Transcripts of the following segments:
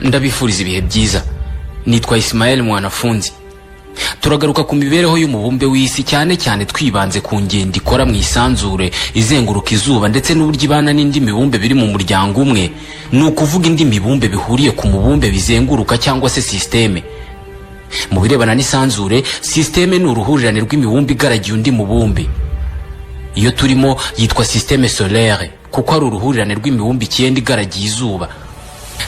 ndabifuriza ibihe byiza. Nitwa Ismael Mwanafunzi. Turagaruka ku mibereho y'umubumbe w'isi cyane cyane twibanze ku ngendo ikora mu isanzure izenguruka izuba ndetse n'uburyo ibana n'indi mibumbe biri mu muryango umwe. Ni ukuvuga indi mibumbe bihuriye ku mubumbe bizenguruka cyangwa se systeme. Mu birebana n'isanzure, systeme ni uruhurirane rw'imibumbe igaragiye undi mubumbe. Iyo turimo yitwa systeme solaire kuko ari uruhurirane rw'imibumbe icyenda igaragiye izuba.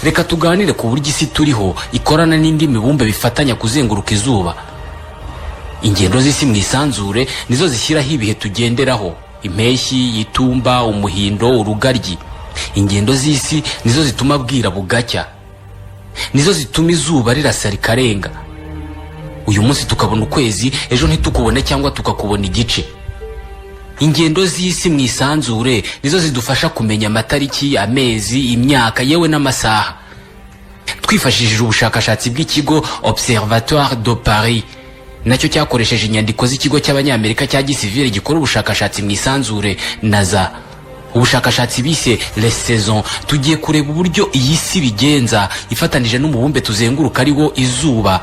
Reka tuganire ku buryo isi turiho ikorana n'indi mibumbe bifatanya kuzenguruka izuba. Ingendo z'isi mu isanzure nizo zishyiraho ibihe tugenderaho: impeshyi, itumba, umuhindo, urugaryi. Ingendo z'isi nizo zituma bwira bugacya, nizo zituma izuba rirasa rikarenga. Uyu munsi tukabona ukwezi, ejo ntitukubone cyangwa tukakubona igice. Ingendo z'isi mu isanzure nizo zidufasha kumenya amatariki, amezi, imyaka yewe n'amasaha. Twifashishije ubushakashatsi bw'ikigo Observatoire de Paris, nacyo cyakoresheje inyandiko z'ikigo cy'abanyamerika cya gisivile gikora ubushakashatsi mu isanzure NASA. Ubushakashatsi bise Les Saisons, tugiye kureba uburyo iyi si bigenza ifatanije n'umubumbe tuzenguruka ari wo izuba,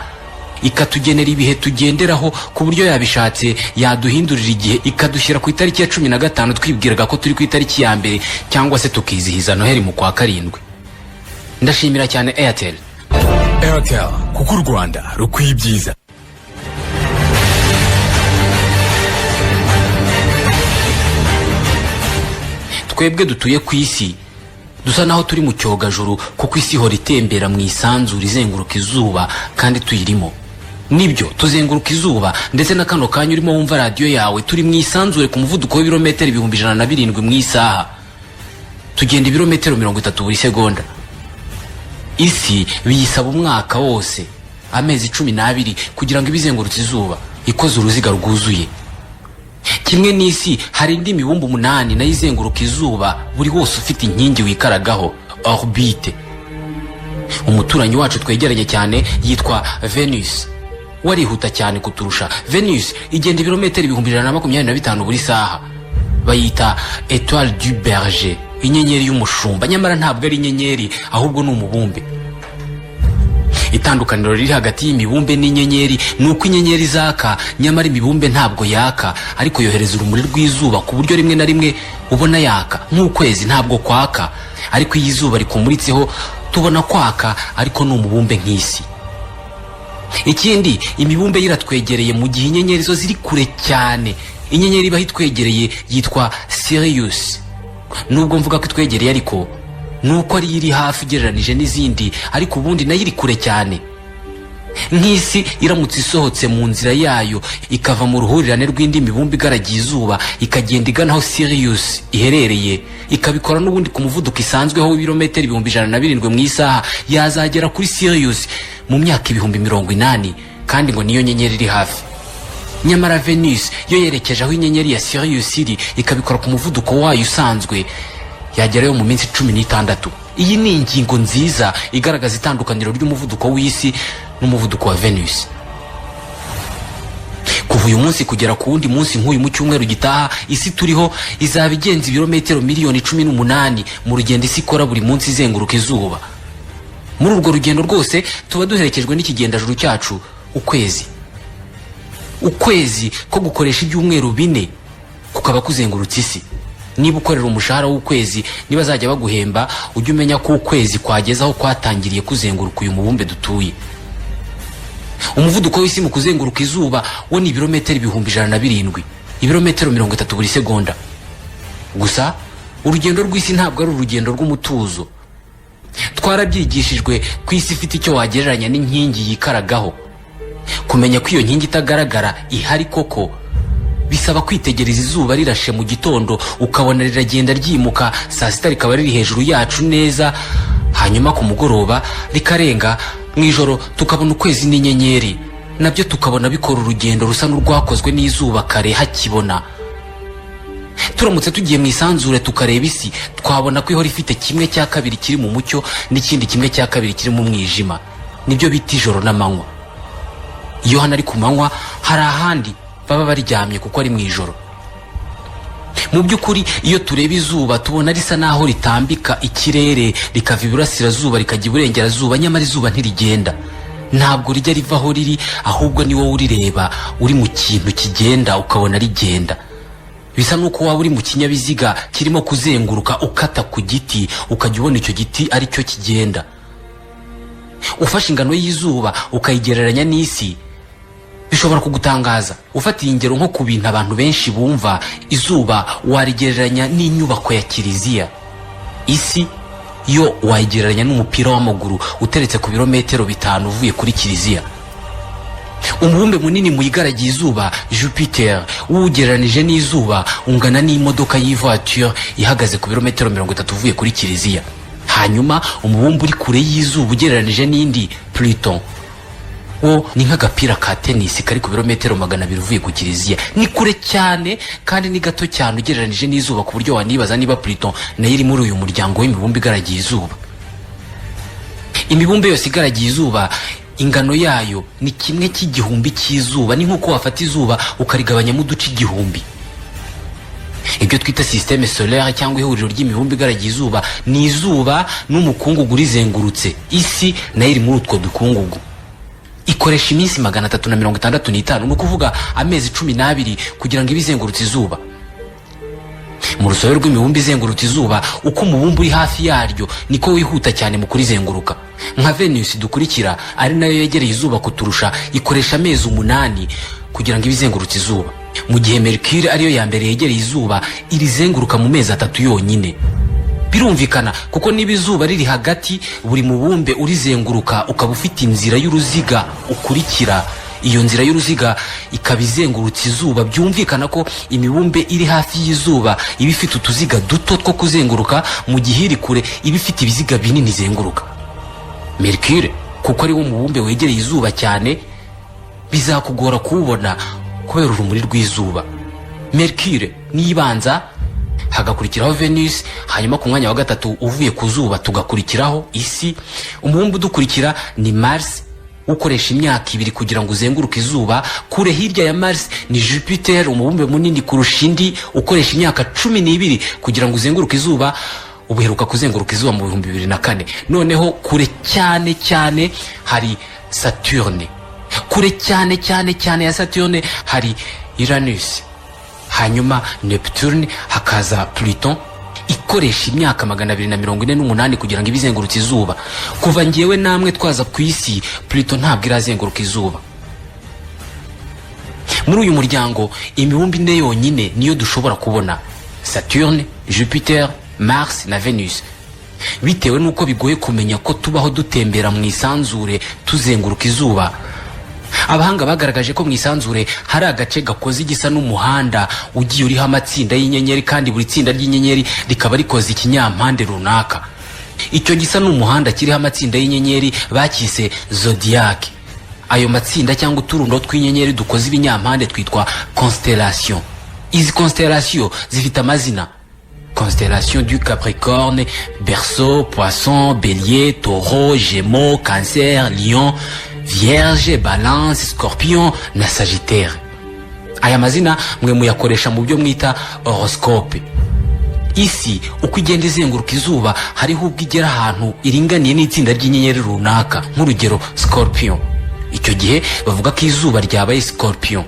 ikatugenera ibihe tugenderaho ku buryo yabishatse yaduhindurira igihe ikadushyira ku itariki ya 15 twibwiraga ko turi ku itariki ya mbere, cyangwa se tukizihiza Noheli mu kwa karindwi. Ndashimira cyane Airtel. Airtel, kuko u Rwanda rukwiye ibyiza. Twebwe dutuye ku isi dusa naho turi mu cyogajuru kuko isi ihora itembera mu isanzure izenguruka izuba kandi tuyirimo. Nibyo, tuzenguruka izuba ndetse na kano kanya urimo wumva radio yawe turi mu isanzure ku muvuduko w'ibirometero 107 mu isaha. Tugenda ibirometero 30 buri segonda. Isi biyisaba umwaka wose, amezi 12 kugira ngo ibizengurutse izuba ikoze uruziga rwuzuye. Kimwe n'isi hari indi mibumbe 8 nayo izenguruka izuba, buri wose ufite inkingi wikaragaho, orbite. Umuturanyi wacu twegeranye cyane yitwa Venus. Warihuta cyane kuturusha. Venus igenda ibirometero 125 buri saha. Bayita Étoile du Berger, inyenyeri y'umushumba, nyamara ntabwo ari inyenyeri ahubwo ni umubumbe. Itandukaniro riri hagati y'imibumbe n'inyenyeri nuko inyenyeri zaka, nyamara imibumbe ntabwo yaka, ariko yohereza urumuri rw'izuba ku buryo rimwe na rimwe ubona yaka. Nk'ukwezi ntabwo kwaka, ariko iyo izuba rikumuritseho tubona kwaka, ariko ni umubumbe nk'isi. Ikindi, imibumbe yiratwegereye mu gihe inyenyeri zo ziri kure cyane. Inyenyeri iba hitwegereye yitwa Sirius. Nubwo mvuga ko itwegereye ariko nuko ari iri hafi ugereranije n'izindi, ariko ubundi nayo iri kure cyane. Nk'isi iramutse isohotse mu nzira yayo ikava mu ruhurirane rw'indi mibumbe igaragiye izuba ikagenda igana aho Sirius iherereye, ikabikora n'ubundi ku muvuduko isanzweho w'ibirometero 107 mu isaha, yazagera kuri Sirius mu myaka 80,000, kandi ngo niyo nyenyeri iri hafi. Nyamara Venus yo yerekeje aho inyenyeri ya Sirius iri, ikabikora ku muvuduko wayo usanzwe, yagerayo mu minsi 16. Iyi ni ingingo nziza igaragaza itandukaniro ry'umuvuduko w'isi n'umuvuduko wa Venus. Kuva uyu munsi kugera ku wundi munsi nk'uyu mu cyumweru gitaha, isi turiho izaba igenza ibirometero 18,000,000 mu rugendo isi ikora buri munsi izenguruka izuba. Muri urwo rugendo rwose tuba duherekejwe n'ikigendajuru cyacu, ukwezi. Ukwezi ko gukoresha ibyumweru 4 kukaba kuzengurutse isi. Niba ukorera umushahara w'ukwezi, niba azajya baguhemba, ujye umenya ko ukwezi kwageza aho kwatangiriye kuzenguruka uyu mubumbe dutuye. Umuvuduko w'isi mu kuzenguruka izuba wo ni ibirometero 107,000, ibirometero 30 buri segonda. Gusa urugendo rw'isi ntabwo ari urugendo rw'umutuzo. Twarabyigishijwe ku isi ifite icyo wagereranya n'inkingi yikaragaho. Kumenya ko iyo nkingi itagaragara ihari koko bisaba kwitegereza izuba rirashe mu gitondo, ukabona riragenda ryimuka, saa sita rikaba riri hejuru yacu neza, hanyuma ku mugoroba rikarenga, mu ijoro tukabona ukwezi n'inyenyeri, nabyo tukabona bikora urugendo rusa n'urwakozwe n'izuba kare hakibona. Turamutse tugiye mu isanzure tukareba isi, twabona ko ihora ifite 1/2 kiri mu mucyo n'ikindi 1/2 kiri mu mwijima. Nibyo bita ijoro n'amanywa. Iyo hano ari ku manywa, hari ahandi baba baryamye kuko ari mu ijoro. mu by'ukuri iyo tureba izuba tubona risa naho ritambika ikirere rikava iburasirazuba rikajya iburengerazuba, nyamara izuba ntirigenda, ntabwo rijya riva aho riri, ahubwo ni wowe urireba uri mu kintu kigenda ukabona rigenda. Bisa nuko waba uri mu kinyabiziga kirimo kuzenguruka ukata ku giti ukajya ubona icyo giti ari cyo kigenda. Ufashe ingano y'izuba ukayigereranya n'isi bishobora kugutangaza. Ufatiye ingero nko ku bintu abantu benshi bumva, izuba warigereranya n'inyubako ya kiliziya, isi yo wayigereranya n'umupira w'amaguru uteretse ku birometero 5 uvuye kuri kiliziya. Umubumbe munini mu igaragiye izuba Jupiter uwugereranije n'izuba ungana n'imodoka y'ivoiture ihagaze ku birometero 30 uvuye kuri kiliziya. Hanyuma umubumbe uri kure y'izuba ugereranije n'indi Pluton wo ni nk'agapira ka tennis kari ku birometero 200 uvuye ku kiliziya. Ni kure cyane kandi ni gato cyane ugereranije n'izuba, ku buryo wanibaza niba Pluton nayo iri muri uyu muryango w'imibumbe igaragiye izuba. Imibumbe yose igaragiye izuba ingano yayo ni kimwe cy'igihumbi cy'izuba. Ni nk'uko wafata izuba ukarigabanyamo uduce igihumbi. Ibyo twita système solaire cyangwa ihuriro ry'imibumbe igaragiye izuba ni izuba n'umukungugu rizengurutse. Isi nayo iri muri utwo dukungugu. Ikoresha iminsi 365, ni ukuvuga amezi 12 kugira ngo ibizengurutse izuba. Mu rusobe rw'imibumbe izengurutse izuba, uko umubumbe uri hafi yaryo niko wihuta cyane mu kurizenguruka. Nka Venus dukurikira ari nayo yegereye izuba kuturusha, ikoresha amezi 8 kugira ngo ibizengurutse izuba, mu gihe Mercure ariyo ya mbere yegereye izuba irizenguruka mu mezi 3 yonyine. Birumvikana kuko niba izuba riri hagati, buri mubumbe urizenguruka ukaba ufite inzira y'uruziga ukurikira. Iyo nzira y'uruziga ikaba izengurutse izuba. Byumvikana ko imibumbe iri hafi y'izuba iba ifite utuziga duto two kuzenguruka, mu gihe iri kure iba ifite ibiziga binini izenguruka. Mercure kuko ari wo mubumbe wegereye izuba cyane, bizakugora kuwubona kubera urumuri rw'izuba. Mercure nibanza, hagakurikiraho Venus, hanyuma ku mwanya wa gatatu uvuye ku zuba tugakurikiraho isi. Umubumbe udukurikira ni Mars ukoresha imyaka 2 kugira ngo uzenguruke izuba. Kure hirya ya Mars ni Jupiter, umubumbe munini kurusha indi ukoresha imyaka 12 kugira ngo uzenguruke izuba. Ubuheruka kuzenguruka izuba mu 2004. Noneho kure cyane cyane hari Saturne. Kure cyane cyane cyane ya Saturne hari Uranus, hanyuma Neptune, hakaza Pluton ikoresha imyaka 248 kugira ngo ibizengurutse izuba. Kuva ngewe namwe twaza ku isi, Pluton ntabwo irazenguruka izuba. Muri uyu muryango imibumbe ine yonyine niyo dushobora kubona: Saturne, Jupiter, Mars na Venus. Bitewe nuko bigoye kumenya ko tubaho dutembera mu isanzure tuzenguruka izuba, abahanga bagaragaje ko mu isanzure hari agace gakoze igisa n'umuhanda ugiye uriho amatsinda y'inyenyeri, kandi buri tsinda ry'inyenyeri rikaba rikoze ikinyampande runaka. Icyo gisa n'umuhanda kiriho amatsinda y'inyenyeri bakise zodiac. Ayo matsinda cyangwa uturundo tw'inyenyeri dukoze ibinyampande twitwa constellation. Izi constellation zifite amazina: Constellation du Capricorne, Berceau, Poisson, Bélier, Taureau, Gémeaux, Cancer, Lion, Vierge, Balance, Scorpion na Sagittaire. Aya mazina mwe muyakoresha mu byo mwita horoscope. Isi uko igenda izenguruka izuba hariho ubwo igera ahantu iringaniye n'itsinda ry'inyenyeri runaka, nk'urugero Scorpion. Icyo gihe bavuga ko izuba ryabaye Scorpion.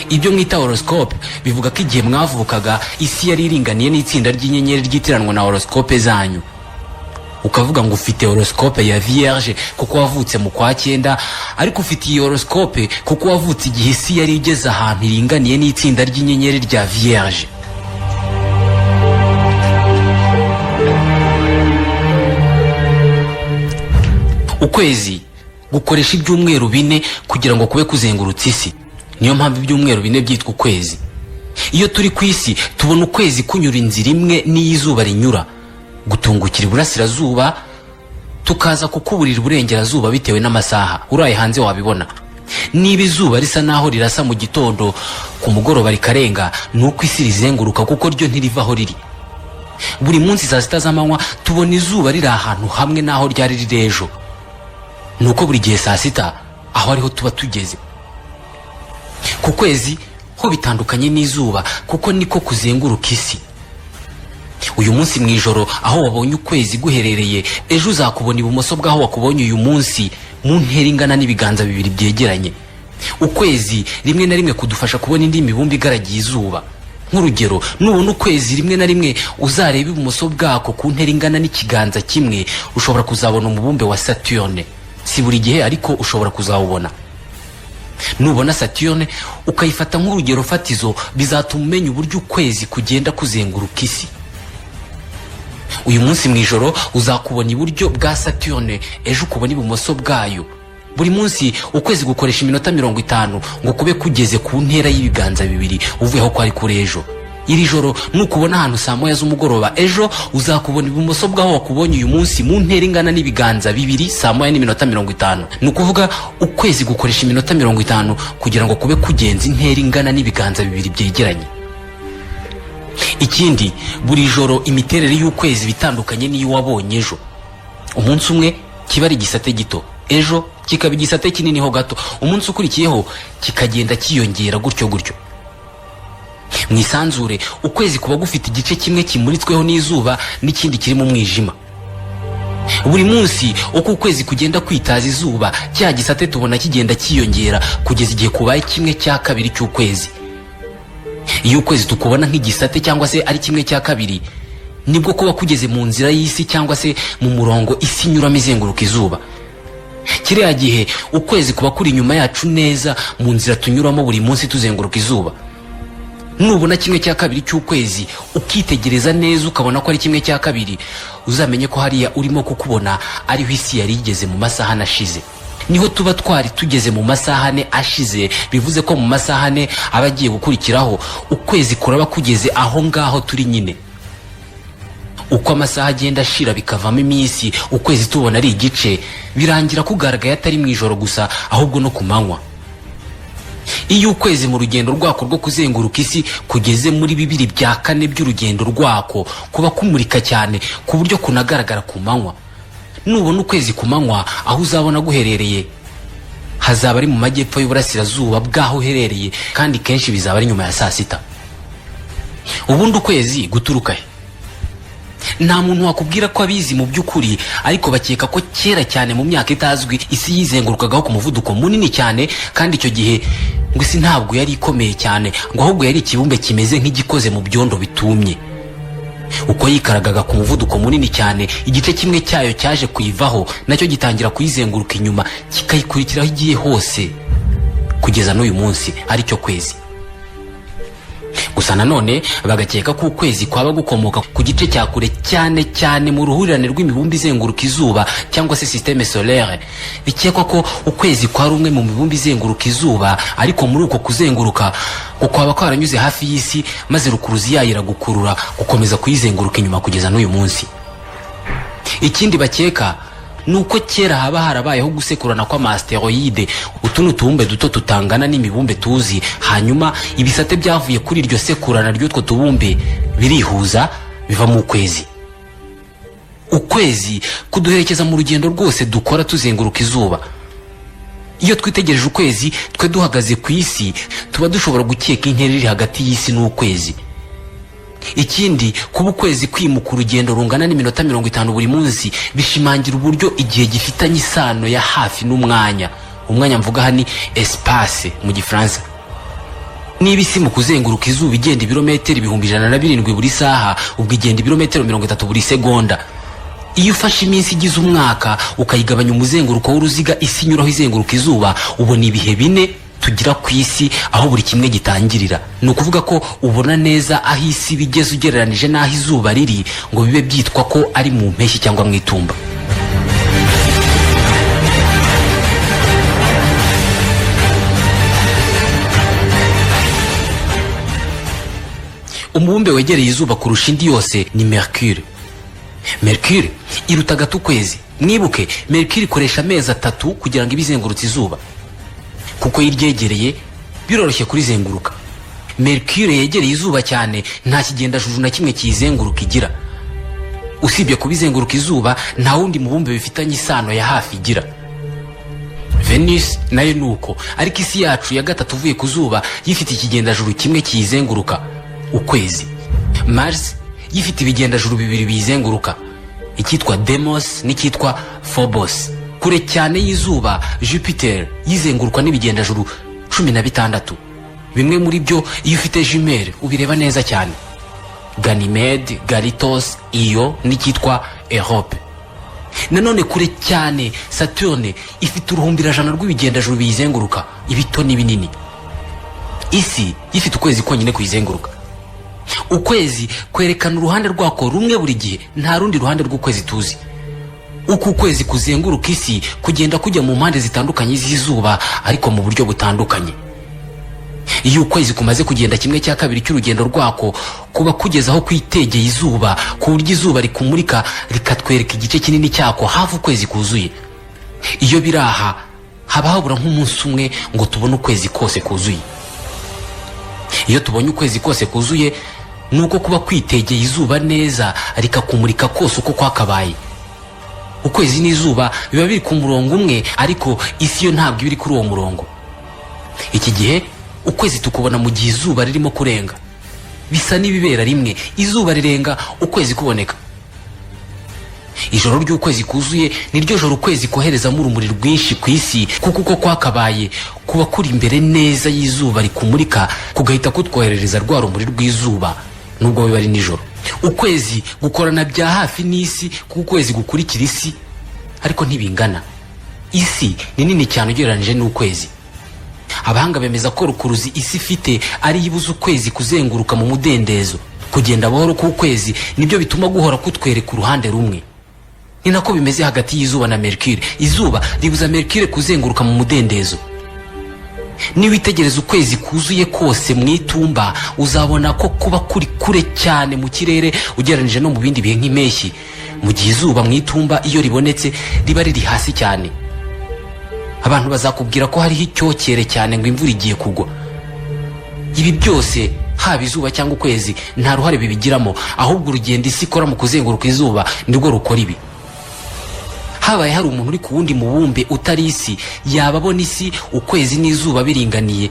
Ibyo mwita horoscope bivuga ko igihe mwavukaga isi yari iringaniye n'itsinda ry'inyenyeri ryitiranwa na horoscope zanyu. Ukavuga ngo ufite horoscope ya Vierge kuko wavutse mu kwa 9, ariko ufite iyi horoscope kuko wavutse igihe isi yari igeze ahantu iringaniye n'itsinda ry'inyenyeri rya Vierge. Ukwezi gukoresha ibyumweru 4 kugira ngo kube kuzengurutsa isi. Niyo mpamvu ibyumweru 4 byitwa ukwezi. Iyo turi ku isi tubona ukwezi kunyura inzira imwe n'iyizuba rinyura, gutungukira iburasirazuba tukaza kukuburira iburengerazuba bitewe n'amasaha. Uraye hanze wabibona. Niba izuba risa naho rirasa mu gitondo, ku mugoroba rikarenga, nuko isi rizenguruka kuko ryo ntirivaho riri. Buri munsi saa 6 z'amanywa tubona izuba riri ahantu hamwe naho ryari riri ejo. Nuko buri gihe saa 6 aho ariho tuba tugeze. Ku kwezi ho bitandukanye n'izuba kuko niko kuzenguruka isi. Uyu munsi mu ijoro aho wabonye ukwezi guherereye, ejo uzakubona ibumoso bw'aho wakubonye uyu munsi mu ntera ingana n'ibiganza bibiri byegeranye. Ukwezi rimwe na rimwe kudufasha kubona indi mibumbe igaragiye izuba. Nk'urugero, nubona ukwezi rimwe na rimwe uzareba ibumoso bwako ku ntera ingana n'ikiganza kimwe, ushobora kuzabona umubumbe wa Saturne. Si buri gihe ariko ushobora kuzawubona. Nubona Saturne ukayifata nk'urugero fatizo, bizatuma umenya uburyo ukwezi kugenda kuzenguruka isi. Uyu munsi mu ijoro uzakubona iburyo bwa Saturne, ejo ukubona ibumoso bwayo. Buri munsi ukwezi gukoresha iminota 50 ngo kube kugeze ku ntera y'ibiganza bibiri uvuyeho kwari kuri ejo. Iri joro nukubona ahantu saa moya z'umugoroba, ejo uzakubona ibumoso bwaho wakubonye uyu munsi mu ntera ingana n'ibiganza bibiri saa moya n'iminota 50. Nukuvuga ukwezi gukoresha iminota 50 kugira ngo kube kugenza intera ingana n'ibiganza bibiri byegeranye. Ikindi, buri joro imiterere y'ukwezi bitandukanye n'iyo wabonye ejo. Umunsi umwe kiba ari igisate gito, ejo kikaba igisate kinini ho gato, umunsi ukurikiyeho kikagenda kiyongera gutyo gutyo. Mwisanzure ukwezi kuba gufite igice kimwe kimuritsweho n'izuba n'ikindi kiri mu mwijima. Buri munsi uko ukwezi kugenda kwitaza izuba, cya gisate tubona kigenda kiyongera kugeza igihe kubaye kimwe cya kabiri cy'ukwezi. Iyo ukwezi tukubona nk'igisate cyangwa se ari kimwe cya kabiri, nibwo kuba kugeze mu nzira y'isi cyangwa se mu murongo isi inyuramo izenguruka izuba. Kiriya gihe ukwezi kuba kuri inyuma yacu neza mu nzira tunyuramo buri munsi tuzenguruka izuba. Nubona kimwe cya kabiri cy'ukwezi ukitegereza neza ukabona ko ari kimwe cya kabiri, uzamenye ko hariya urimo kukubona ariho isi yari igeze mu masaha nashize. Niho tuba twari tugeze mu masaha ane ashize, bivuze ko mu masaha ane abagiye gukurikiraho ukwezi kuraba kugeze aho ngaho turi nyine. Uko amasaha agenda ashira bikavamo iminsi, ukwezi tubona ari igice, birangira kugaragaye atari mu ijoro gusa ahubwo no ku manywa. Iyo ukwezi mu rugendo rwako rwo kuzenguruka isi kugeze muri 2/4 by'urugendo rwako, kuba kumurika cyane ku buryo kunagaragara ku manywa. Nubona ukwezi ku manywa aho uzabona guherereye, hazaba ari mu majyepfo y'uburasirazuba bwaho uherereye, kandi kenshi bizaba ari nyuma ya saa sita. Ubundi ukwezi guturuka he? Nta muntu wakubwira ko abizi mu by'ukuri, ariko bakeka ko kera cyane mu myaka itazwi isi yizengurukagaho ku muvuduko munini cyane, kandi icyo gihe ngo isi ntabwo yari ikomeye cyane, ngo ahubwo yari ikibumbe kimeze nk'igikoze mu byondo bitumye. Uko yikaragaga ku muvuduko munini cyane, igice kimwe cyayo cyaje kuyivaho nacyo gitangira kuyizenguruka inyuma, kikayikurikiraho igiye hose kugeza n'uyu munsi ari cyo kwezi. Gusa nanone bagakeka ko ukwezi kwaba gukomoka ku gice cya kure cyane cyane mu ruhurirane rw'imibumbe izenguruka izuba cyangwa se systeme solaire. Bikekwa ko ukwezi kwari umwe mu mibumbe izenguruka izuba, ariko muri uko kuzenguruka kwaba kwaranyuze hafi y'isi, maze rukuruzi yayo iragukurura gukomeza kuyizenguruka inyuma kugeza n'uyu munsi. Ikindi bakeka nuko kera haba harabayeho gusekurana kw'amasteroide, utuntu tubumbe duto tutangana n'imibumbe tuzi, hanyuma ibisate byavuye kuri iryo sekurana ry'utwo tubumbe birihuza biva mu kwezi. Ukwezi kuduherekeza mu rugendo rwose dukora tuzenguruka izuba. Iyo twitegereje ukwezi twe duhagaze ku isi, tuba dushobora gukeka intera iri hagati y'isi n'ukwezi. Ikindi, kuba ukwezi kwimuka urugendo rungana n'iminota 50 buri munsi bishimangira uburyo igihe gifitanye isano ya hafi n'umwanya. Umwanya mvuga hani espace mu gifaransa. Niba isi mu kuzenguruka izuba igenda ibirometero 107 buri saha, ubwo igenda ibirometero 30 buri segonda. Iyo ufashe iminsi igize umwaka ukayigabanya umuzenguruko w'uruziga isi inyuraho izenguruka izuba, ubona ibihe 4 tugira ku isi aho buri kimwe gitangirira. Ni ukuvuga ko ubona neza aho isi bigeze ugereranije n'aho izuba riri, ngo bibe byitwa ko ari mu mpeshyi cyangwa mu itumba. Umubumbe wegereye izuba kurusha indi yose ni Mercure. Mercure iruta gato ukwezi. Mwibuke, Mercure ikoresha amezi 3 kugira ngo ibizengurutse izuba, kuko yiryegereye biroroshye kurizenguruka. Mercure yegereye izuba cyane, nta kigendajuru na kimwe kizenguruka igira. Usibye kubizenguruka izuba, nta wundi mubumbe bifitanye isano ya hafi igira. Venus nayo nuko, ariko isi yacu ya gatatu uvuye ku zuba yifite ikigendajuru kimwe kiyizenguruka, ukwezi. Mars yifite ibigendajuru bibiri biyizenguruka, icyitwa Deimos n'icyitwa Phobos. Kure cyane y'izuba Jupiter yizengurukwa n'ibigendajuru 16. Bimwe muri byo iyo ufite jumelle ubireba neza cyane: Ganymede, Galitos, Io n'icyitwa Europe. Nanone kure cyane Saturne ifite uruhumbirajana rw'ibigendajuru biyizenguruka, ibito n'ibinini. Isi ifite ukwezi konyine kuyizenguruka. Ukwezi kwerekana uruhande rwako rumwe buri gihe, nta rundi ruhande rw'ukwezi tuzi. Uku ukwezi kuzenguruka isi kugenda kujya mu mpande zitandukanye z'izuba, ariko mu buryo butandukanye. Iyo ukwezi kumaze kugenda 1/2 cy'urugendo rwako, kuba kugeza aho kwitegeye izuba, ku buryo izuba rikumurika rikatwereka igice kinini cyako hafi ukwezi kuzuye. Iyo biraha haba habura nk'umunsi umwe ngo tubone ukwezi kose kuzuye. Iyo tubonye ukwezi kose kuzuye, nuko kuba kwitegeye izuba neza rikakumurika kose uko kwakabaye. Ukwezi n'izuba biba biri ku murongo umwe, ariko isi yo ntabwo ibiri kuri uwo murongo. Iki gihe ukwezi tukubona mu gihe izuba ririmo kurenga, bisa n'ibibera rimwe, izuba rirenga ukwezi kuboneka. Ijoro ry'ukwezi kuzuye niryo joro ukwezi koherezamo urumuri rwinshi ku isi, kuko uko kwakabaye kuba kuri imbere neza y'izuba rikumurika, kugahita kutwoherereza rwa rumuri rw'izuba nubwo biba ari nijoro. Ukwezi gukorana bya hafi n'isi, kuko ukwezi gukurikira isi, ariko ntibingana. Isi ni nini cyane ugereranije n'ukwezi. Abahanga bemeza ko rukuruzi isi ifite ari yibuza ukwezi kuzenguruka mu mudendezo. Kugenda buhoro k'ukwezi nibyo bituma guhora kutwereka uruhande rumwe. Ni nako bimeze hagati y'izuba na Mercure. Izuba ribuza Mercure kuzenguruka mu mudendezo. Niwitegereza ukwezi kuzuye kose mu itumba, uzabona ko kuba kuri kure cyane mu kirere ugereranije no mu bindi bihe nk'impeshyi, mu gihe izuba mu itumba iyo ribonetse riba riri hasi cyane. Abantu bazakubwira ko hariho icyokere cyane ngo imvura igiye kugwa. Ibi byose, haba izuba cyangwa ukwezi, nta ruhare bibigiramo, ahubwo urugendo isi ikora mu kuzenguruka izuba nibwo rukora ibi. Habaye hari umuntu uri ku wundi mubumbe utari isi, yaba abona isi, ukwezi n'izuba biringaniye,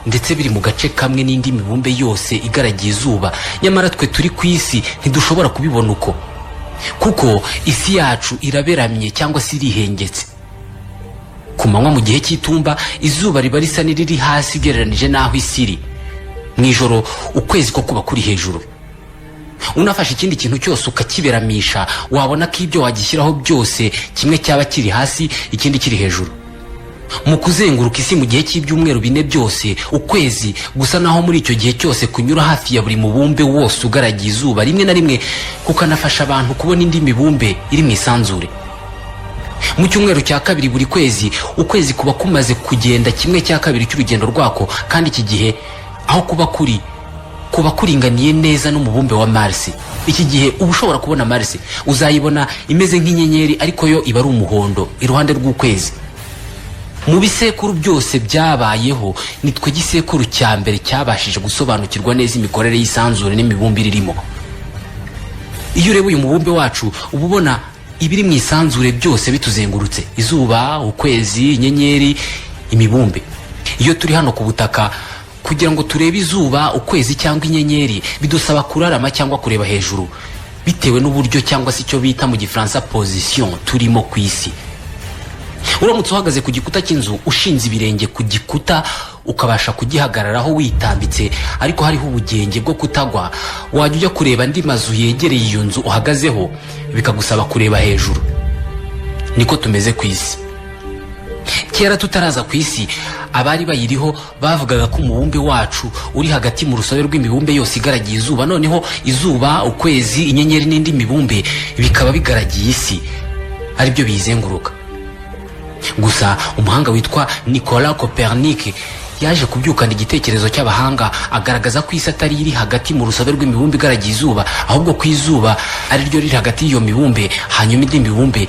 ndetse biri mu gace kamwe n'indi mibumbe yose igaragiye izuba. Nyamara twe turi ku isi ntidushobora kubibona uko, kuko isi yacu iraberamye cyangwa se irihengetse. Ku manywa mu gihe cy'itumba, izuba riba risa n'iriri hasi ugereranije n'aho isi iri. Mu ijoro ukwezi ko kuba kuri hejuru. Unafashe ikindi kintu cyose ukakiberamisha, wabona ko ibyo wagishyiraho byose kimwe cyaba kiri hasi, ikindi kiri hejuru. Mu kuzenguruka isi mu gihe cy'ibyumweru 4 byose, ukwezi gusa naho muri icyo gihe cyose kunyura hafi ya buri mubumbe wose ugaragiye izuba, rimwe na rimwe kukanafasha abantu kubona indi mibumbe iri mu isanzure. Mu cyumweru cya kabiri buri kwezi, ukwezi kuba kumaze kugenda 1/2 cy'urugendo rwako, kandi iki gihe aho kuba kuringaniye neza n'umubumbe wa Mars. Iki gihe uba ushobora kubona Mars, uzayibona imeze nk'inyenyeri, ariko yo iba ari umuhondo iruhande rw'ukwezi. Mu bisekuru byose byabayeho, nitwe gisekuru cya mbere cyabashije gusobanukirwa neza imikorere y'isanzure n'imibumbe irimo. Iyo ureba uyu mubumbe wacu, uba ubona ibiri mu isanzure byose bituzengurutse: izuba, ukwezi, inyenyeri, imibumbe. Iyo turi hano ku butaka, kugira ngo turebe izuba, ukwezi cyangwa inyenyeri, bidusaba kurarama cyangwa kureba hejuru, bitewe n'uburyo cyangwa se icyo bita mu Gifaransa position turimo ku isi. Uramutse uhagaze ku gikuta cy'inzu, ushinze ibirenge ku gikuta, ukabasha kugihagararaho witambitse, ariko hariho ubugenge bwo kutagwa, wajya ujya kureba andi mazu yegereye iyo nzu uhagazeho, bikagusaba kureba hejuru. Niko tumeze ku isi. Kera tutaraza ku isi, abari bayiriho bavugaga ko umubumbe wacu uri hagati mu rusobe rw'imibumbe yose igaragiye izuba, noneho izuba, ukwezi, inyenyeri n'indi mibumbe bikaba bigaragiye isi, ari byo biyizenguruka. Gusa umuhanga witwa Nicolas Copernic yaje kubyukana igitekerezo cy'abahanga, agaragaza ko isi atari iri hagati mu rusobe rw'imibumbe igaragiye izuba, ahubwo ko izuba ari ryo riri hagati y'iyo mibumbe, hanyuma indi mibumbe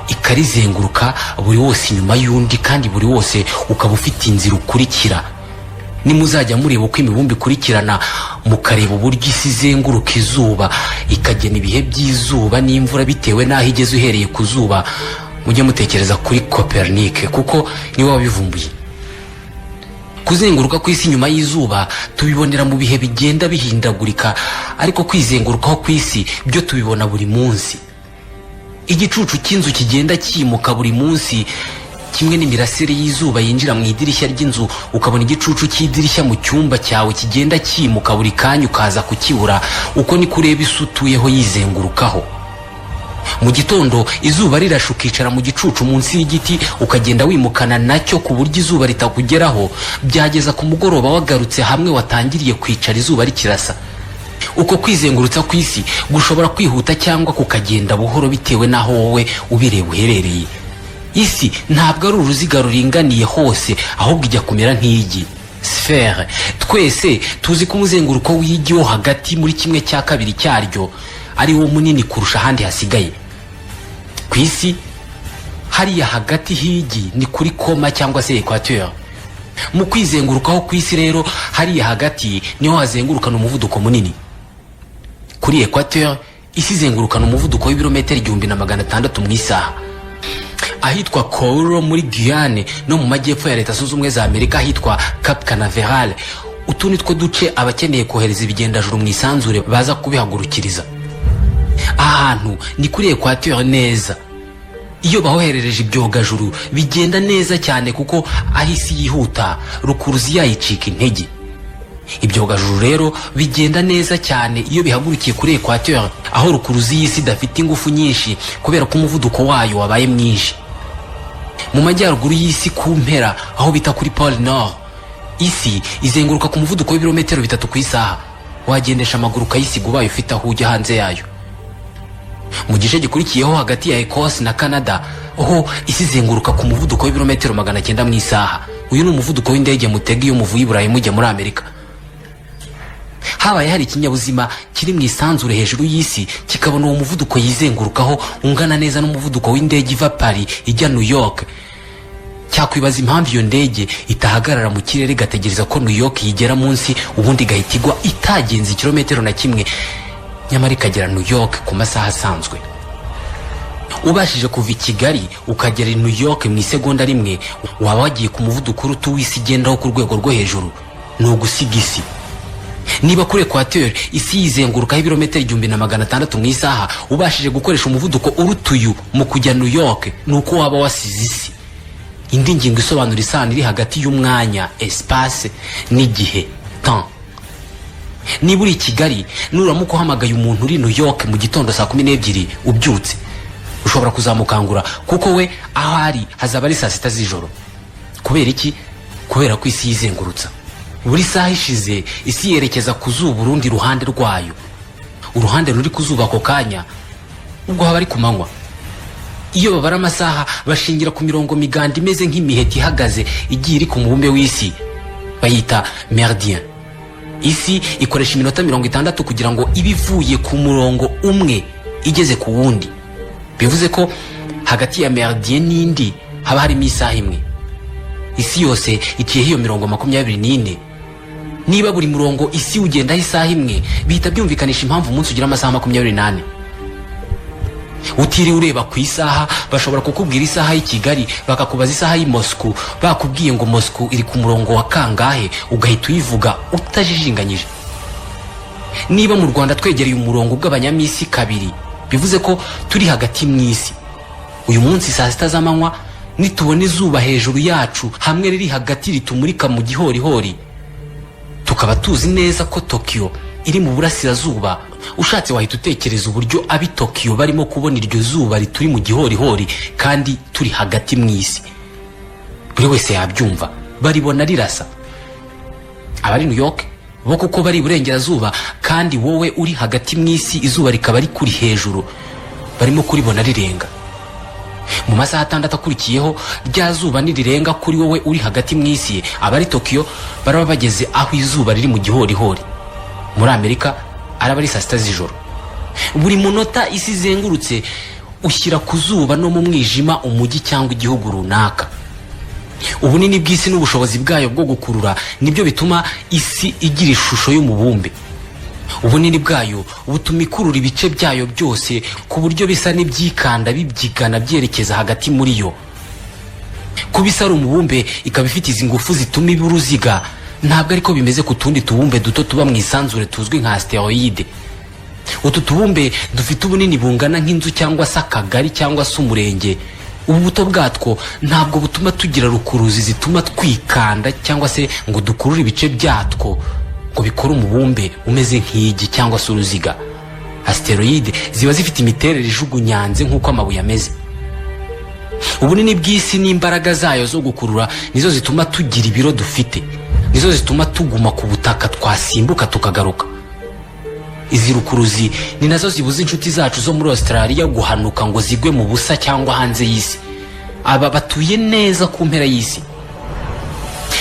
ikarizenguruka buri wose inyuma y'undi, kandi buri wose ukaba ufite inzira ukurikira. Nimuzajya mureba uko imibumbe ikurikirana, mukareba uburyo isi izenguruka izuba, ikagena ibihe by'izuba n'imvura bitewe n'aho igeze uhereye ku zuba, mujye mutekereza kuri Copernic kuko niwe wabivumbuye. Kuzenguruka kw'isi nyuma y'izuba tubibonera mu bihe bigenda bihindagurika, ariko kwizengurukaho kw'isi byo tubibona buri munsi. Igicucu cy'inzu kigenda kimuka buri munsi, kimwe n'imirasire y'izuba yinjira mu idirishya ry'inzu, ukabona igicucu cy'idirishya mu cyumba cyawe kigenda kimuka buri kanya ukaza kukibura. Uko ni kureba isi utuyeho yizengurukaho. Mu gitondo izuba rirasha ukicara mu gicucu munsi y'igiti ukagenda wimukana nacyo ku buryo izuba ritakugeraho, byageza ku mugoroba wagarutse hamwe watangiriye kwicara izuba rikirasa. Uko kwizengurutsa kw'isi gushobora kwihuta cyangwa kukagenda buhoro bitewe n'aho wowe ubireba uherereye. Isi ntabwo ari uruziga ruringaniye hose, ahubwo ijya kumera nk'igi sphère. Twese tuzi ko umuzenguruko w'igi wo hagati muri 1/2 cyaryo ari wo munini kurusha ahandi hasigaye. Ku isi hariya hagati h'igi ni kuri koma cyangwa se equateur. Mu kwizengurukaho ku isi rero hariya hagati niho hazengurukana umuvuduko munini. Kuri equateur isi izengurukana umuvuduko w'ibirometero 1600 mu isaha. Ahitwa Kouro muri Guyane no mu majyepfo ya Leta Zunze Ubumwe za Amerika ahitwa Cap Canaveral, utu nitwo duce abakeneye kohereza ibigendajuru mu isanzure baza kubihagurukiriza. Ahantu ni kuri equateur neza. Iyo bahoherereje ibyogajuru bigenda neza cyane kuko aho isi yihuta rukuruzi yayicika intege. Ibyogajuru rero bigenda neza cyane iyo bihagurukiye kuri equateur, aho rukuruzi y'isi idafite ingufu nyinshi kubera ko umuvuduko wayo wabaye mwinshi. Mu majyaruguru y'isi ku mpera aho bita kuri Pole Nord, isi izenguruka ku muvuduko w'ibirometero 3 ku isaha. Wagendesha amaguru ukayisiga ubaye ufite aho ujya hanze yayo. Mu gice gikurikiyeho hagati ya Ecosse na Canada, aho isi izenguruka ku muvuduko w'ibirometero 900 mu isaha. Uyu ni umuvuduko w'indege mutega iyo muvuye i Burayi mujya muri Amerika. Habaye hari ikinyabuzima kiri mu isanzure hejuru y'isi kikabona uwo muvuduko yizengurukaho ungana neza n'umuvuduko w'indege iva Paris ijya New York, cyakwibaza impamvu iyo ndege itahagarara mu kirere gategereza ko New York yigera munsi ubundi gahitigwa itagenze kilometero na kimwe, nyamara ikagera New York ku masaha asanzwe. Ubashije kuva i Kigali ukagera i New York mu isegonda rimwe, waba wagiye ku muvuduko uruta w'isi igendaho ku rwego rwo hejuru. Ni ugusiga isi. Niba kuri equateur isi yizengurukaho ibirometero 1600 mu isaha, ubashije gukoresha umuvuduko urutuyu mu kujya New York, nuko waba wasize isi. Indi ngingo isobanura isano iri hagati y'umwanya espace n'igihe temps. Niba uri i Kigali nuramuka uhamagaye umuntu uri New York mu gitondo saa 12 ubyutse, ushobora kuzamukangura kuko we aho ari hazaba ari saa 6 z'ijoro. Kubera iki? Kubera ko isi yizengurutsa. Buri saha ishize isi yerekeza ku zuba urundi ruhande rwayo. Uruhande ruri ku zuba ako kanya ubwo haba ari ku manywa. Iyo babara amasaha bashingira ku mirongo miganda imeze nk'imiheti ihagaze igiye iri ku mubumbe w'isi, bayita méridien. Isi ikoresha iminota 60 kugira ngo ibivuye ku murongo umwe igeze ku wundi. Bivuze ko hagati ya méridien n'indi haba harimo isaha imwe. Isi yose iciyeho iyo mirongo 24. Niba buri murongo isi ugendaho isaha imwe, bihita byumvikanisha impamvu umunsi ugira amasaha 28. Utiri ureba ku isaha bashobora kukubwira isaha y'i Kigali bakakubaza isaha y'i Moscow, bakubwiye ngo Moscow iri ku murongo wa kangahe ugahita uyivuga utajijinganyije. Niba mu Rwanda twegereye umurongo bw'abanyamisi kabiri, bivuze ko turi hagati mu isi. Uyu munsi saa 6 z'amanywa nitubona izuba hejuru yacu hamwe riri hagati ritumurika mu gihorihori, tukaba tuzi neza ko Tokyo iri mu burasirazuba. Ushatse wahita utekereza uburyo abi Tokyo barimo kubona iryo zuba rituri mu gihorihori kandi turi hagati mu isi. Buri wese yabyumva, baribona rirasa. Abari New York bo kuko bari burengerazuba kandi wowe uri hagati mu isi izuba rikaba rikuri hejuru, barimo kuribona rirenga. Mu masaha 6 akurikiyeho rya zuba nirirenga kuri wowe uri hagati mu isi, abari Tokyo baraba bageze aho izuba riri mu gihorihori. Muri Amerika araba ari saa 6 z'ijoro. Buri munota isi izengurutse ushyira ku zuba no mu mwijima umujyi cyangwa igihugu runaka. Ubunini bw'isi n'ubushobozi bwayo bwo gukurura nibyo bituma isi igira ishusho y'umubumbe. ubunini bwayo butuma ikurura ibice byayo byose ku buryo bisa n'ibyikanda bibyigana byerekeza hagati muri yo. Kuba isi ari umubumbe ikaba ifite izi ngufu zituma iba uruziga, ntabwo ariko bimeze ku tundi tubumbe duto tuba mu isanzure tuzwi nka asteroide. Utu tubumbe dufite ubunini bungana nk'inzu cyangwa se akagari cyangwa se umurenge. Ubu buto bwatwo ntabwo butuma tugira rukuruzi zituma twikanda cyangwa se ngo dukurure ibice byatwo ngo bikore umubumbe umeze nk'igi cyangwa se uruziga. Asteroide ziba zifite imiterere ijugunyanze nk'uko amabuye ameze. Ubunini bw'isi n'imbaraga zayo zo gukurura nizo zituma tugira ibiro dufite, nizo zituma tuguma ku butaka twasimbuka tukagaruka. Izi rukuruzi ni nazo zibuza inshuti zacu zo muri Australia guhanuka ngo zigwe mu busa cyangwa hanze y'isi. Aba batuye neza ku mpera y'isi.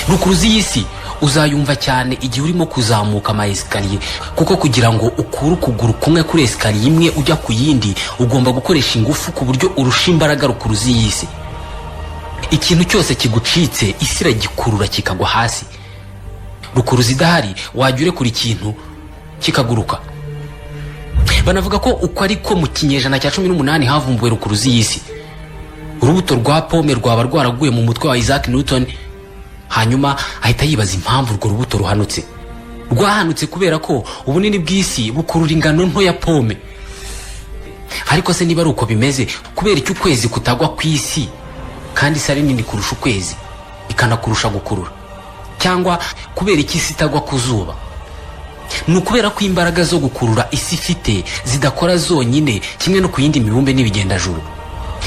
Rukuruzi y'isi uzayumva cyane igihe urimo kuzamuka ama escalier, kuko kugira ngo ukure ukuguru kumwe kuri escalier imwe ujya ku yindi ugomba gukoresha ingufu ku buryo urusha imbaraga rukuruzi y'isi. Ikintu cyose kigucitse isi iragikurura kikagwa hasi. Rukuruzi idahari wajya urekura ikintu kikaguruka. Banavuga ko uko ariko mu kinyejana cya 18 havumbuwe rukuruzi y'isi. Urubuto rwa pome rwaba rwaraguye mu mutwe wa Isaac Newton, hanyuma ahita yibaza impamvu urwo rubuto ruhanutse. Rwahanutse kubera ko ubunini bw'isi bukurura ingano nto ya pome. Ariko se niba ari uko bimeze, kubera icyo ukwezi kutagwa ku isi kandi isi ari nini kurusha ukwezi ikanakurusha gukurura? Cyangwa kubera iki isi itagwa ku zuba? Ni ukubera ko imbaraga zo gukurura isi ifite zidakora zonyine kimwe no ku yindi mibumbe n'ibigendajuru.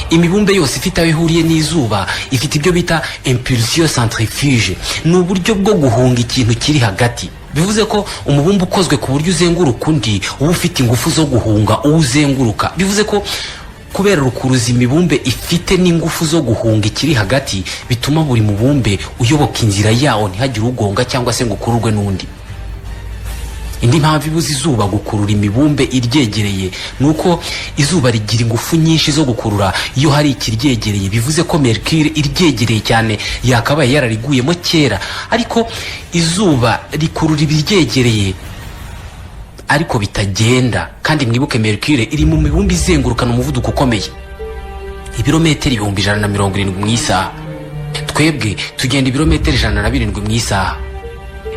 Imibumbe yose ifite aho ihuriye n'izuba ifite ibyo bita impulsion centrifuge. Ni uburyo bwo guhunga ikintu kiri hagati. Bivuze ko umubumbe ukozwe ku buryo uzenguruka undi uba ufite ingufu zo guhunga uwuzenguruka. Bivuze ko kubera rukuruzi imibumbe ifite n'ingufu zo guhunga ikiri hagati, bituma buri mubumbe uyoboka inzira yawo ntihagire ugonga cyangwa se ngo ukururwe n'undi. Indi mpamvu ibuza izuba gukurura imibumbe iryegereye nuko izuba rigira ingufu nyinshi zo gukurura iyo hari ikiryegereye. Bivuze ko Mercure iryegereye cyane yakabaye yarariguyemo kera, ariko izuba rikurura ibiryegereye ariko bitagenda. Kandi mwibuke Mercure iri mu mibumbe izengurukana umuvuduko ukomeye, ibirometero 170 mu isaha. Twebwe tugenda ibirometero 107 mu isaha.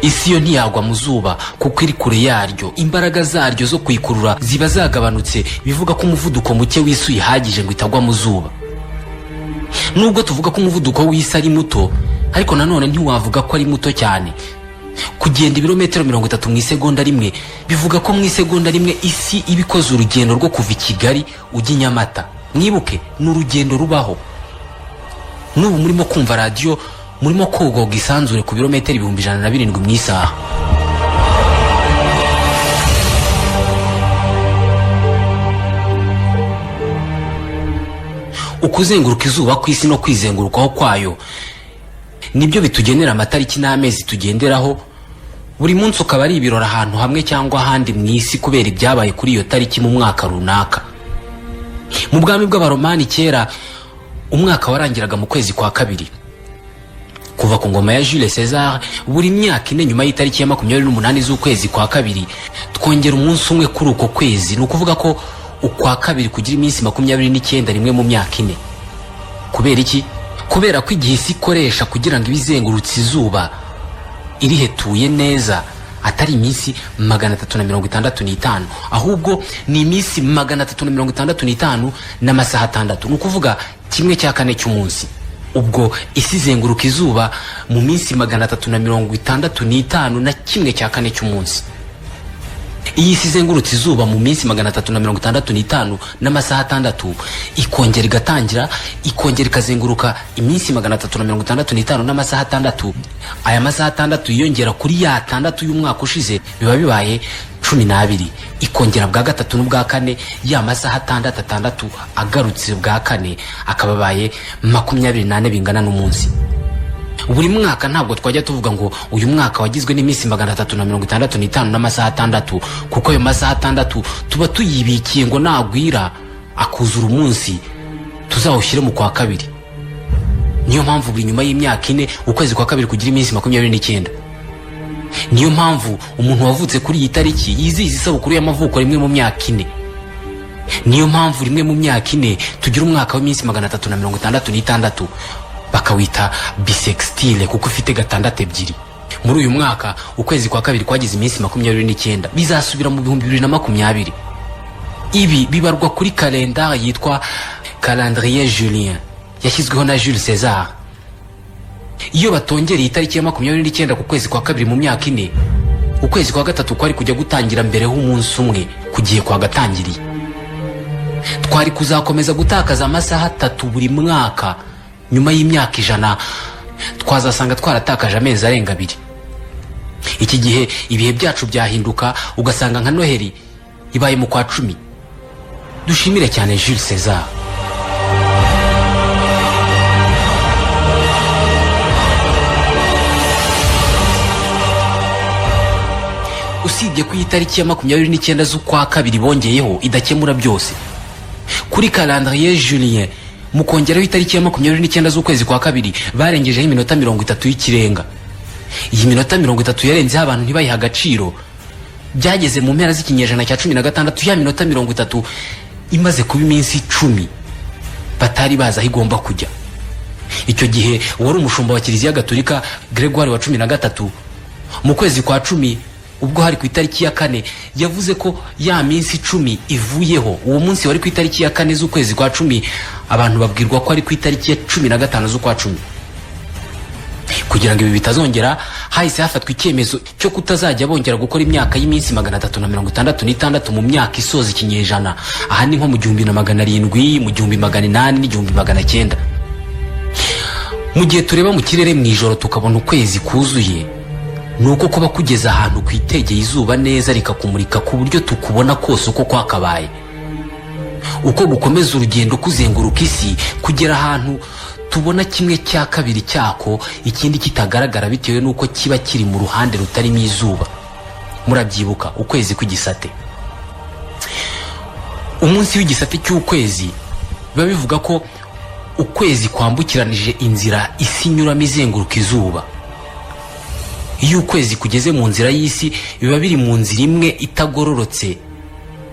Isi yo ntiyagwa mu zuba kuko iri kure yaryo, imbaraga zaryo zo kuyikurura ziba zagabanutse. Bivuga ko umuvuduko muke w'isi uyihagije ngo itagwa mu zuba. Nubwo tuvuga ko umuvuduko w'isi ari muto, ariko nanone ntiwavuga ko ari muto cyane. Kugenda ibirometero 30 mu isegonda rimwe bivuga ko mu isegonda rimwe isi ibikoze urugendo rwo kuva i Kigali ujya i Nyamata. Mwibuke ni urugendo rubaho. Nubu murimo kumva radio, murimo kogoga isanzure ku birometero 107 mu isaha. Ukuzenguruka izuba ku isi no kwizengurukaho kwayo nibyo bitugenera amatariki n'amezi tugenderaho. Buri munsi ukaba ari ibirora ahantu hamwe cyangwa ahandi mu isi kubera ibyabaye kuri iyo tariki mu mwaka runaka. Mu bwami bw'abaromani kera umwaka warangiraga mu kwezi kwa kabiri. Kuva ku ngoma ya Jules Caesar, buri myaka ine nyuma y'itariki ya 28 z'ukwezi kwa kabiri twongera umunsi umwe kuri uko kwezi. Ni ukuvuga ko ukwa kabiri kugira iminsi 29 rimwe mu myaka ine. Kubera iki? Kubera ko igihe isi ikoresha kugira ngo ibizengurutse izuba irihetuye neza atari iminsi 365, ahubwo ni iminsi 365 n'amasaha 6. Ni ukuvuga 1/4 cy'umunsi. Ubwo isi izenguruka izuba mu minsi 365 na 1/4 cy'umunsi. Iyi isi izengurutse izuba mu minsi 365 n'amasaha 6, ikongera igatangira ikongera ikazenguruka iminsi 365 n'amasaha 6. Aya masaha 6 yiyongera kuri ya 6 y'umwaka ushize, biba bibaye 12. Ikongera bwa gatatu n'ubwa kane, ya masaha 6 agarutse bwa kane akababaye 24 bingana n'umunsi. Buri mwaka ntabwo twajya tuvuga ngo uyu mwaka wagizwe n'iminsi 365 n'amasaha 6, kuko ayo masaha 6 tuba tuyibikiye ngo nagwira akuzura umunsi tuzawushyire mu kwa kabiri. Niyo mpamvu buri nyuma y'imyaka ine ukwezi kwa kabiri kugira iminsi 29. niyo mpamvu umuntu wavutse kuri iyi tariki yizihiza isabukuru y'amavuko rimwe mu myaka 4. niyo mpamvu rimwe mu myaka 4 tugira umwaka w'iminsi 366 bakawita bisextile kuko ufite gatandatu ebyiri. muri uyu mwaka ukwezi kwa kabiri kwagize iminsi 29 bizasubira mu 2020. ibi bibarwa kuri kalendari yitwa calendrier julien yashyizweho na Jules César. iyo batongereye itariki ya 29 ku kwezi kwa kabiri mu myaka 4, ukwezi kwa gatatu kwari kujya gutangira mbere h'umunsi umwe kugiye kwa gatangiriye. twari kuzakomeza gutakaza amasaha 3 buri mwaka. nyuma y'imyaka 100 twazasanga twaratakaje amezi arenga 2. iki gihe ibihe byacu byahinduka ugasanga nka Noheli ibaye mu kwa 10. dushimire cyane Jules César. usibye ku itariki ya 29 z'ukwa kabiri bongeyeho idakemura byose, kuri calendrier julien mukongeraho itariki ya 29 z'ukwezi kwa kabiri barengejeho iminota 30 y'ikirenga. iyi minota 30 yarenzeho abantu ntibayiha agaciro. byageze mu mpera z'ikinyejana cya 16 ya minota 30 imaze kuba iminsi 10 batari baza aho igomba kujya. icyo gihe wari umushumba wa Kiliziya Gatolika Gregoire wa 13 mu kwezi kwa 10 ubwo hari ku itariki ya 4 yavuze ko ya minsi 10 ivuyeho. uwo munsi wari ku itariki ya 4 z'ukwezi kwa 10 abantu babwirwa ko ari ku itariki ya 15 z'ukwa 10. kugira ngo ibi bitazongera hahise hafatwa icyemezo cyo kutazajya bongera gukora imyaka y'iminsi 366 mu myaka isoza ikinyejana. aha ni nko mu 1700, mu 1800 n'1900. mu gihe tureba mu kirere mu ijoro tukabona ukwezi kuzuye, nuko kuba kugeza ahantu kwitegeye izuba neza rikakumurika ku buryo tukubona kose uko kwakabaye. uko gukomeza urugendo kuzenguruka isi kugera ahantu tubona 1/2 cyako, ikindi kitagaragara bitewe nuko kiba kiri mu ruhande rutarimo izuba. murabyibuka ukwezi kw'igisate. umunsi w'igisate cy'ukwezi biba bivuga ko ukwezi kwambukiranije inzira isi inyuramo izenguruka izuba. iyo ukwezi kugeze mu nzira y'isi biba biri mu nzira imwe itagororotse,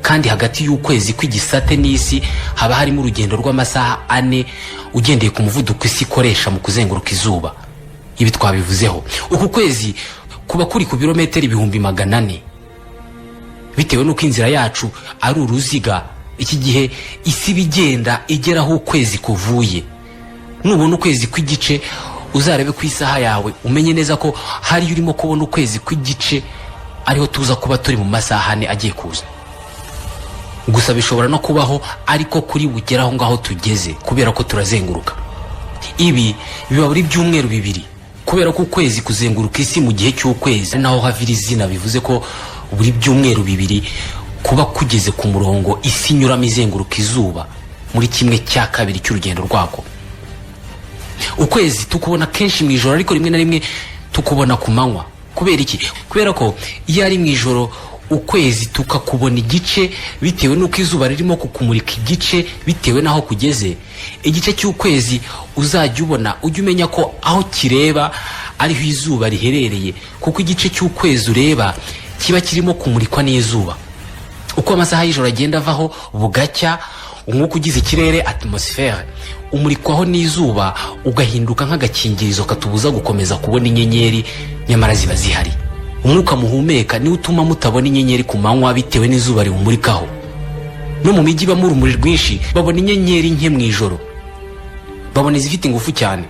kandi hagati y'ukwezi kw'igisate n'isi haba harimo urugendo rw'amasaha 4 ugendeye ku muvuduko isi ikoresha mu kuzenguruka izuba. ibi twabivuzeho. uku kwezi kuba kuri ku birometero 400,000 bitewe nuko inzira yacu ari uruziga. iki gihe isi bigenda igeraho ukwezi kuvuye. nubona ukwezi kw'igice uzarebe ku isaha yawe umenye neza ko hari urimo kubona ukwezi kw'igice ariho tuza kuba turi mu masaha 4 agiye kuza. gusa bishobora no kubaho ariko kuri bugeraho ngaho tugeze kubera ko turazenguruka. ibi biba buri byumweru 2 kubera ko ukwezi kuzenguruka isi mu gihe cy'ukwezi naho havira izina bivuze ko buri byumweru 2 kuba kugeze ku murongo isi inyuramo izenguruka izuba muri 1/2 cy'urugendo rwako. ukwezi tukubona kenshi mu ijoro ariko rimwe na rimwe tukubona ku manywa. kubera iki? kubera ko iyo ari mu ijoro ukwezi tukakubona igice bitewe nuko izuba ririmo kukumurika igice bitewe naho kugeze. igice cy'ukwezi uzajya ubona ujye umenya ko aho kireba ariho izuba riherereye, kuko igice cy'ukwezi ureba kiba kirimo kumurikwa n'izuba. uko amasaha y'ijoro agenda avaho bugacya, umwuka ugize ikirere atmosphere umurikwaho n'izuba ugahinduka nk'agakingirizo katubuza gukomeza kubona inyenyeri nyamara ziba zihari. umwuka muhumeka ni utuma mutabona inyenyeri ku manywa bitewe n'izuba riwumurikaho. no mu mijyi bamura urumuri rwinshi babona inyenyeri nke mu ijoro, babona izifite ingufu cyane.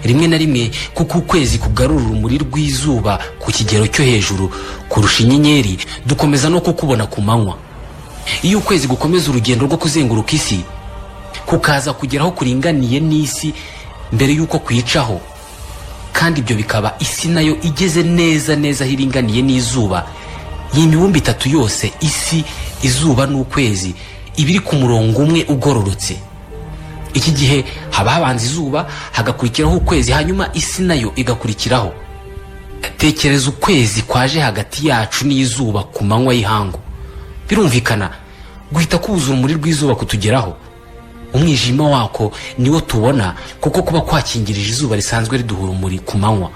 rimwe na rimwe kuko ukwezi kugarura urumuri rw'izuba ku kigero cyo hejuru kurusha inyenyeri, dukomeza no kukubona ku manywa. iyo ukwezi gukomeza urugendo rwo kuzenguruka isi kukaza kugeraho kuringaniye n'isi mbere y'uko kwicaho, kandi ibyo bikaba isi nayo igeze neza neza hiringaniye n'izuba, iyi mibumbi 3 yose, isi, izuba n'ukwezi, ibiri ku murongo umwe ugororotse. iki gihe haba habanza izuba hagakurikiraho ukwezi hanyuma isi nayo igakurikiraho. tekereza ukwezi kwaje hagati yacu n'izuba ku manywa y'ihangu. birumvikana guhita kubuza urumuri rw'izuba kutugeraho. umwijima wako niwo tubona kuko kuba kwakingirije izuba risanzwe riduha urumuri ku manywa.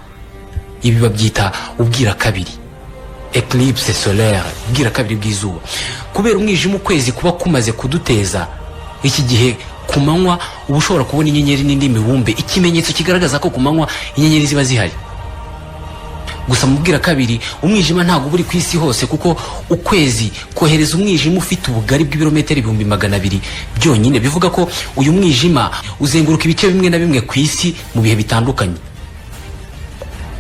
ibi babyita ubwira kabiri, eclipse solaire, ubwira kabiri bw'izuba. Kubera umwijima ukwezi kuba kumaze kuduteza, iki gihe ku manywa uba ushobora kubona inyenyeri n'indi mibumbe, ikimenyetso kigaragaza ko ku manywa inyenyeri ziba zihari. Gusa mu bwira kabiri umwijima ntabwo buri ku isi hose, kuko ukwezi kohereza umwijima ufite ubugari bw'ibirometero 200,000 byonyine. Bivuga ko uyu mwijima uzenguruka ibice bimwe na bimwe ku isi mu bihe bitandukanye.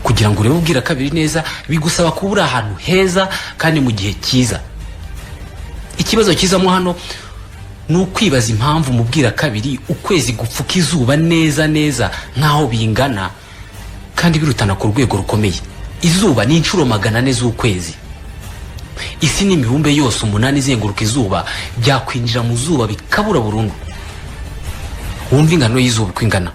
Kugira ngo urebe ubwira kabiri neza bigusaba kuba uri ahantu heza kandi mu gihe cyiza. Ikibazo kizamo hano ni ukwibaza impamvu mu bwira kabiri ukwezi gupfuka izuba neza neza nk'aho bingana kandi birutana ku rwego rukomeye. Izuba ni inshuro 400 z'ukwezi. Isi n'imibumbe yose 8 izenguruka izuba byakwinjira mu zuba bikabura burundu. Wumva ingano y'izuba uko ingana.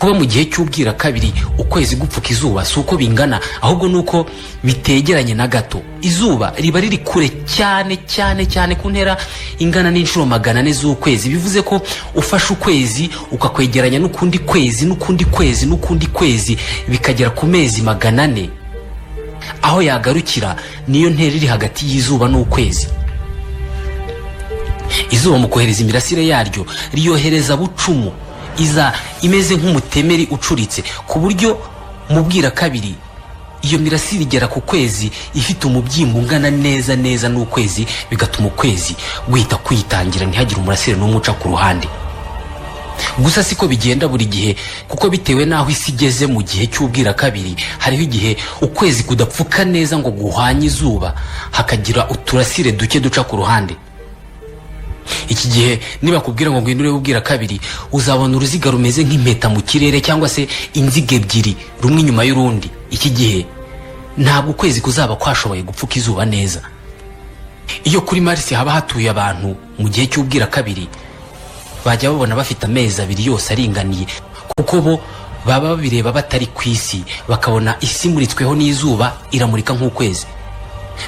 Kuba mu gihe cy'ubwira kabiri ukwezi gupfuka izuba si uko bingana, ahubwo nuko bitegeranye na gato. Izuba riba riri kure cyane cyane cyane ku ntera ingana n'inshuro 400 z'ukwezi. Bivuze ko ufashe ukwezi ukakwegeranya n'ukundi kwezi n'ukundi kwezi n'ukundi kwezi bikagera ku mezi 400, aho yagarukira niyo ntera iri hagati y'izuba n'ukwezi. Izuba mu kohereza imirasire yaryo riyohereza bucumu, iza imeze nk'umutemeri ucuritse, ku buryo mu bwira kabiri iyo mirasire igera ku kwezi ifite umubyimbo ungana neza neza n'ukwezi, bigatuma ukwezi guhita kwitangira ntihagire umurasire n'umuca ku ruhande. Gusa siko bigenda buri gihe, kuko bitewe naho isi igeze mu gihe cy'ubwira kabiri, hariho igihe ukwezi kudapfuka neza ngo guhanye izuba, hakagira uturasire duke duca ku ruhande. Iki gihe niba kubwira ngo ngwino urebe ubwira kabiri, uzabona uruziga rumeze nk'impeta mu kirere cyangwa se inziga ebyiri rumwe inyuma y'urundi. Iki gihe ntabwo ukwezi kuzaba kwashoboye gupfuka izuba neza. Iyo kuri Mars haba hatuye abantu mu gihe cy'ubwira kabiri, bajya babona bafite amezi 2 yose aringaniye, kuko bo baba babireba batari ku isi, bakabona isi muritsweho n'izuba iramurika nk'ukwezi,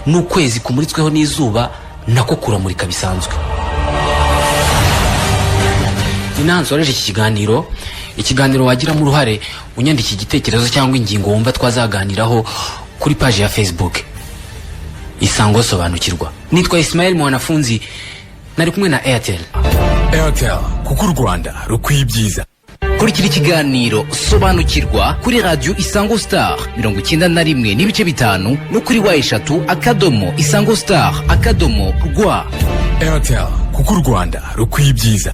n'ukwezi kumuritsweho n'izuba nako kuramurika bisanzwe. Inansoreje iki kiganiro wagiramo uruhare unyandika igitekerezo cyangwa ingingo wumva twazaganiraho kuri page ya Facebook Isango Sobanukirwa. Nitwa Ismael Mwanafunzi, nari kumwe na Airtel, kuko u Rwanda rukwiye ibyiza. Kurikira ikiganiro Sobanukirwa kuri Radio Isango Star 91.5 no kuri wa3.isangostar.rw. Airtel, kuko u Rwanda rukwiye ibyiza.